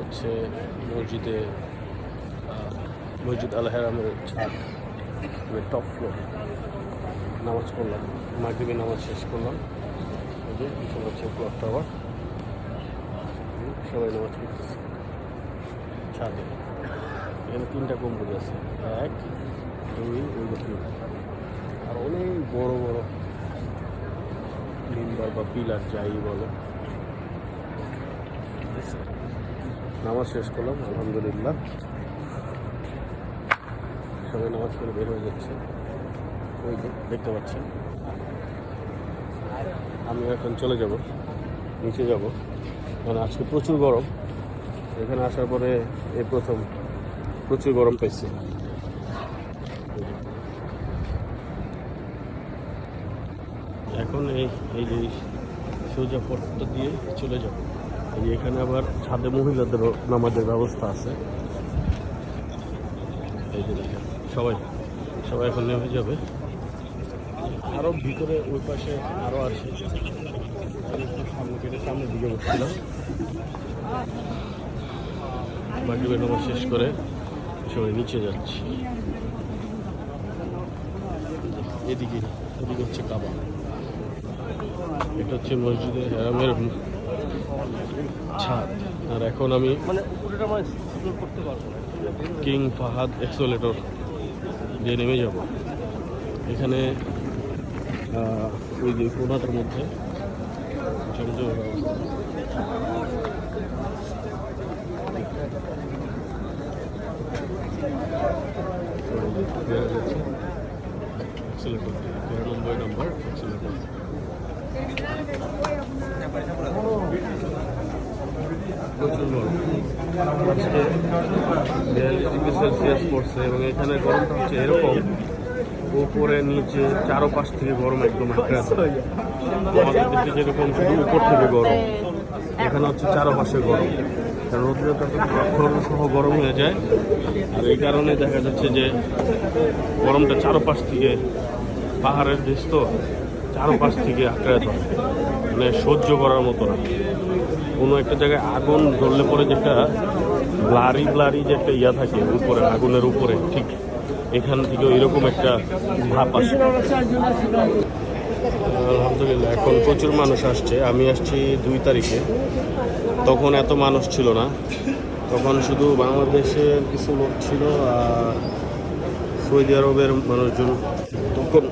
হচ্ছে মসজিদ আল হারামের ছাদ, টপ ফ্লোর। নামাজ পড়লাম, মাগরিবের নামাজ শেষ করলাম। এই যে পিছনে হচ্ছে ক্লক টাওয়ার, সবাই নামাজ পড়তেছে ছাদে। এখানে 3টা গম্বুজ আছে, 1, 2, ওই 3। আর অনেক বড় বড় মিম্বার বা পিলার যাই বলে। নামাজ শেষ করলাম আলহামদুলিল্লাহ। সবাই নামাজ পড়ে বের হয়ে যাচ্ছে, ওই যে দেখতে পাচ্ছেন। আমি এখন চলে যাব, নিচে যাব, কারণ আজকে প্রচুর গরম। এখানে আসার পরে এই প্রথম প্রচুর গরম পাইছি। এখন এই যে সোজা পথটা দিয়ে চলে যাব। এই যে এখানে আবার ছাদে মহিলাদেরও নামাজের ব্যবস্থা আছে। এই যে দেখেন, সবাই এখন নেমে যাবে। আরও ভিতরে ওই পাশে আরও আছে। সামনের দিকে বসছিলাম, মাগরিবের নামাজ শেষ করে সবাই নিচে যাচ্ছি। এদিকে হচ্ছে কাবা, এটা হচ্ছে মসজিদে হারামের ছাদ। আর এখন আমি কিং ফাহাদ এক্সেলেটর দিয়ে নেমে যাব। এখানে ওই যে কোনাটার মধ্যে জমজমের ব্যবস্থা। এক্সেলেটর 13 নম্বর এক্সেলেটর। প্রচুর গরম, আজকে 42 ডিগ্রি সেলসিয়াস পড়ছে। এবং এখানে গরমটা হচ্ছে এরকম, উপরে নিচে চারোপাশ থেকে গরম একদম আঁকড়ে আছে। আমাদের দেশে যেরকম শুধু উপর থেকে গরম, এখানে হচ্ছে চারোপাশে গরম। কারণ রোদ্রের পাথর সহ গরম হয়ে যায়। আর এই কারণে দেখা যাচ্ছে যে গরমটা চারোপাশ থেকে, পাহাড়ের দেশ তো, চারোপাশ থেকে আঁকড়ে ধরে, মানে সহ্য করার মতো না। কোনো একটা জায়গায় আগুন ধরলে পরে যেটা ব্লারি যে একটা ইয়া থাকে উপরে, আগুনের উপরে, ঠিক এখান থেকে এরকম একটা ভাব আসে। আলহামদুলিল্লাহ এখন প্রচুর মানুষ আসছে। আমি আসছি 2 তারিখে, তখন এত মানুষ ছিল না। তখন শুধু বাংলাদেশের কিছু লোক ছিল আর সৌদি আরবের মানুষজন তখন